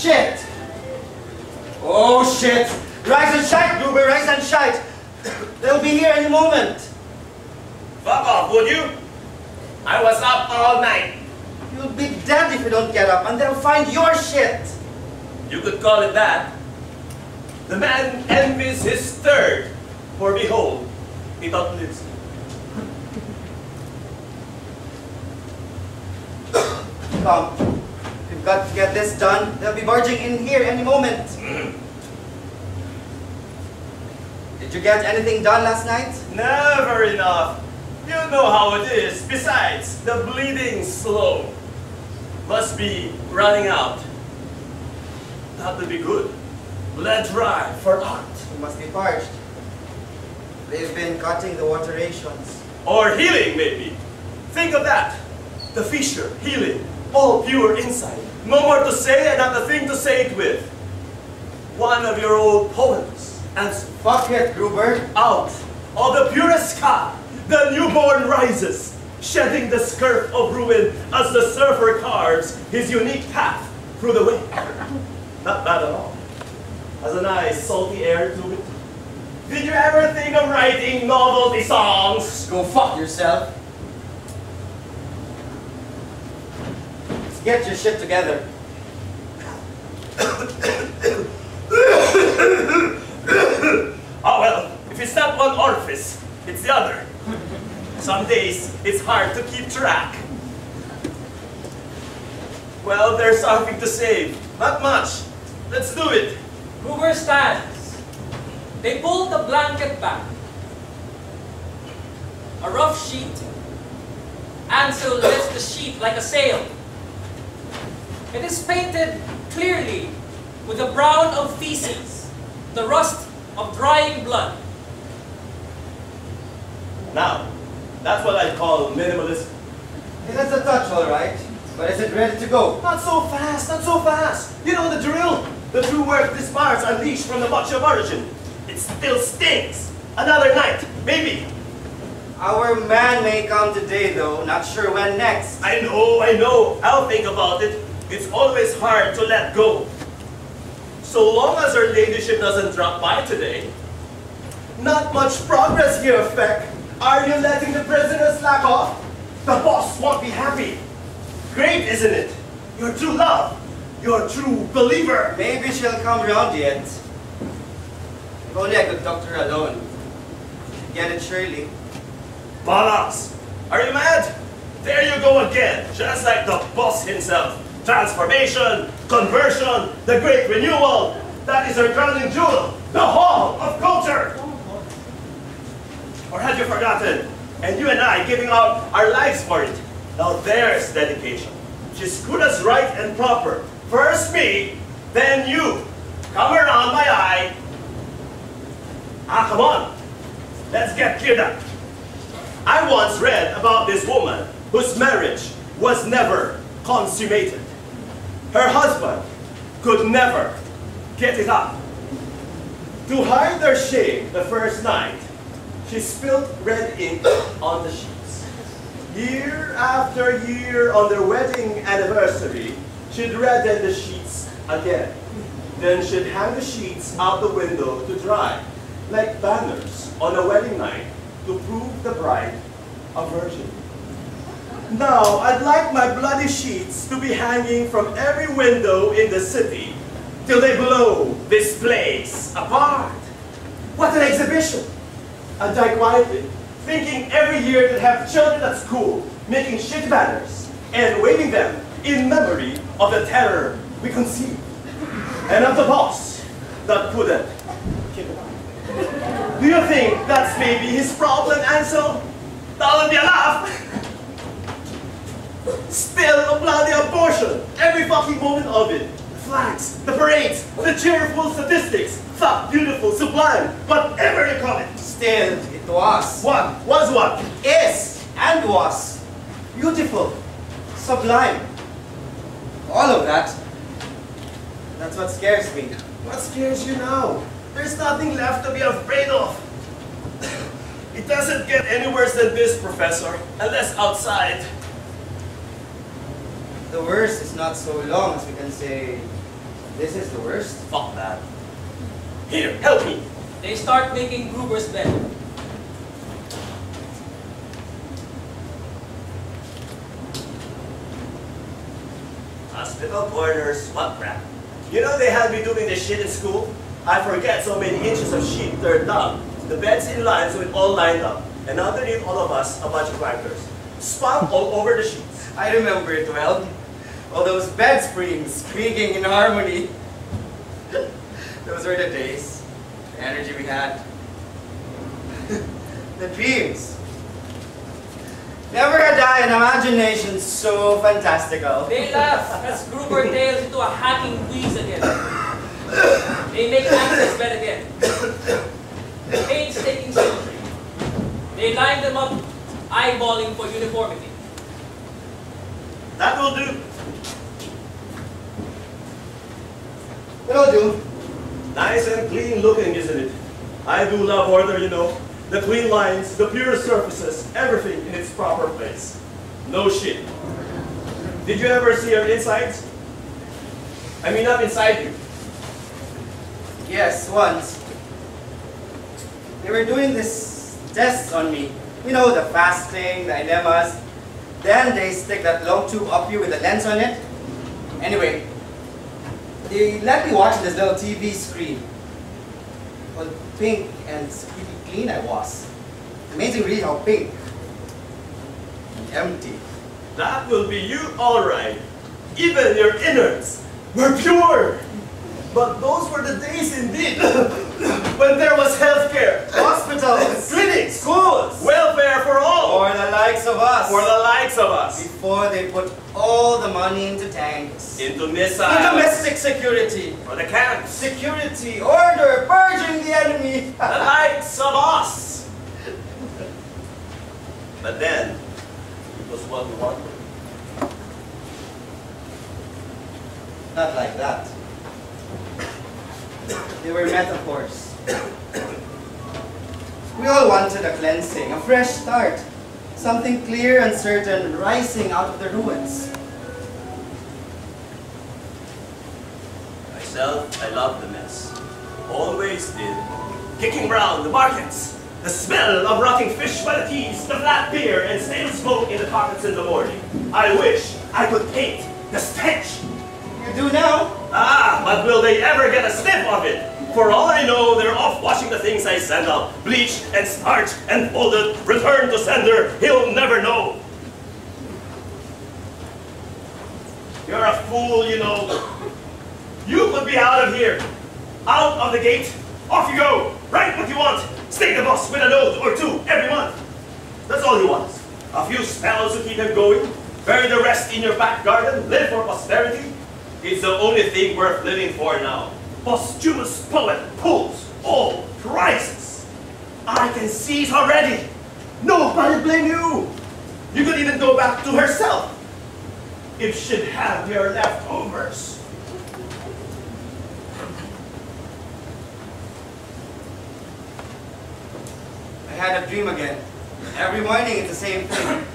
Shit! Oh shit! Rise and shite, Gruber, rise and shite! They'll be here any moment. Fuck off, would you? I was up all night. You'll be dead if you don't get up, and they'll find your shit! You could call it that. The man envies his third, for behold, it outlives him. Come. We've got to get this done. They'll be barging in here any moment. Did you get anything done last night? Never enough. You know how it is. Besides, the bleeding's slow. Must be running out. That would be good. Let dry for art. You must be parched. They've been cutting the water rations. Or healing, maybe. Think of that. The fissure, healing, all pure inside. No more to say and not a thing to say it with. One of your old poems. And fuck it, Gruber. Out of the purest sky, the newborn rises, shedding the skirt of ruin as the surfer carves his unique path through the wind. Not bad at all. Has a nice salty air to it. Did you ever think of writing novelty songs? Go fuck yourself. Let's get your shit together. Oh well, if it's not one orifice, it's the other. Some days, it's hard to keep track. Well, there's something to save. Not much. Let's do it. Gruber stands. They pull the blanket back. A rough sheet. Ansel lifts the sheet like a sail. It is painted clearly with the brown of feces, the rust of drying blood. Now, that's what I call minimalism. It has a touch, all right. But is it ready to go? Not so fast, not so fast. You know the drill. The true work disbards unleashed from the botch of origin. It still stings. Another night, maybe. Our man may come today, though. Not sure when next. I know. I'll think about it. It's always hard to let go. So long as her ladyship doesn't drop by today. Not much progress here, Feck. Are you letting the prisoner slack off? The boss won't be happy. Great, isn't it? Your true love. Your true believer. Maybe she'll come round yet. If only I could talk to her alone. She'd get it surely. Bollocks! Are you mad? There you go again, just like the boss himself. Transformation, conversion, the great renewal. That is our crowning jewel, the hall of culture. Or had you forgotten? And you and I giving out our lives for it. Now there's dedication. She screwed us right and proper. First me, then you. Come around my eye. Ah, come on. Let's get cleared up. I once read about this woman whose marriage was never consummated. Her husband could never get it up. To hide their shame the first night, she spilled red ink on the sheets. Year after year on their wedding anniversary, she'd redden the sheets again. Then she'd hang the sheets out the window to dry, like banners on a wedding night to prove the bride a virgin. Now, I'd like my bloody sheets to be hanging from every window in the city till they blow this place apart. What an exhibition! I die quietly, thinking every year to have children at school making shit banners and waving them in memory of the terror we conceived and of the boss that couldn't keep it up. Do you think that's maybe his problem, Ansel? That'll be enough! Still a bloody abortion, every fucking moment of it. The flags, the parades, the cheerful statistics, the beautiful, sublime, whatever you call it. Still, it was. What? Was what? Is and was. Beautiful. Sublime. All of that. That's what scares me. What scares you now? There's nothing left to be afraid of. It doesn't get any worse than this, Professor, unless outside. The worst is not so long as we can say This is the worst. Fuck that. Here, help me. They start making Gruber's bed. Hospital corners, what crap. You know they had me doing this shit in school? I forget so many inches of sheet turned down. The beds in line so it all lined up. And underneath all of us, a bunch of wankers. Spot all over the sheets. I remember it well. All those bed springs creaking in harmony. Those were the days. The energy we had. The dreams. Never had I an imagination so fantastical. They laugh as Gruber tails into a hacking wheeze again. They make Ansel's bed again. Painstaking symmetry. They line them up, eyeballing for uniformity. That will do. It'll do. Nice and clean looking, isn't it? I do love order, you know. The clean lines, the pure surfaces, everything in its proper place. No shit. Did you ever see our insides? I mean, not inside you. Yes, once. They were doing this tests on me. You know, the fasting, the enemas. Then they stick that long tube up you with a lens on it. Anyway, they let me watch this little TV screen. Well, pink and squeaky clean I was. Amazing really how pink and empty. That will be you, all right. Even your innards were pure. But those were the days indeed when there was healthcare, Hospitals, clinics, schools, welfare for all. for the likes of us. For the likes of us. Before they put all the money into tanks. Into missiles. In domestic security. For the camps. Security, order, purging the enemy. The likes of us. But then, it was what we wanted. Not like that. They were metaphors. We all wanted a cleansing, a fresh start. Something clear and certain rising out of the ruins. Myself, I love the mess. Always did. Kicking round the markets. The smell of rotting fish by the teas, the flat beer, and stale smoke in the pockets in the morning. I wish I could paint the stench. You do now? Ah, but will they ever get a sniff of it? For all I know, they're off washing the things I send out. Bleached and starched and folded, returned to sender, he'll never know. You're a fool, you know. You could be out of here. Out of the gate. Off you go. Write what you want. Stay the boss with a note or two every month. That's all he wants. A few spells to keep him going. Bury the rest in your back garden. Live for posterity. It's the only thing worth living for now. Posthumous poet pulls all prizes. I can see it already. Nobody blame you. You could even go back to herself if she'd have your leftovers. I had a dream again. Every morning it's the same thing.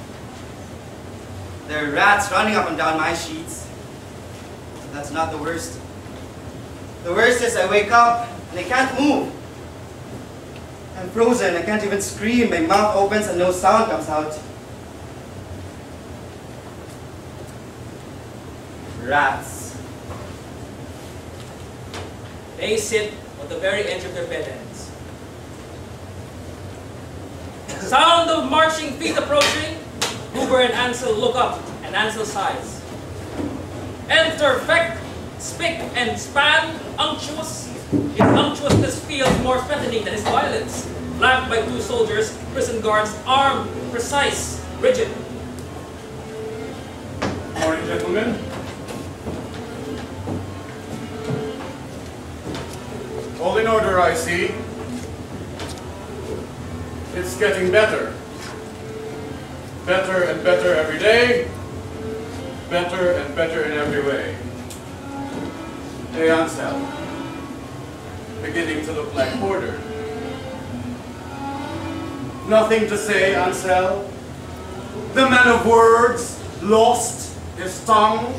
There are rats running up and down my sheets. But that's not the worst. The worst is I wake up and I can't move. I'm frozen, I can't even scream. My mouth opens and no sound comes out. Rats. They sit on the very edge of their bed ends. Sound of marching feet approaching. Gruber and Ansel look up, and Ansel sighs. Enter Feck, spick and span, unctuous. His unctuousness feels more threatening than his violence. Flanked by two soldiers, prison guards, armed, precise, rigid. Morning, gentlemen. All in order, I see. It's getting better. Better and better every day. Better and better in every way. Hey, Ansel. Beginning to look like Porter. Nothing to say, Ansel? The man of words lost his tongue?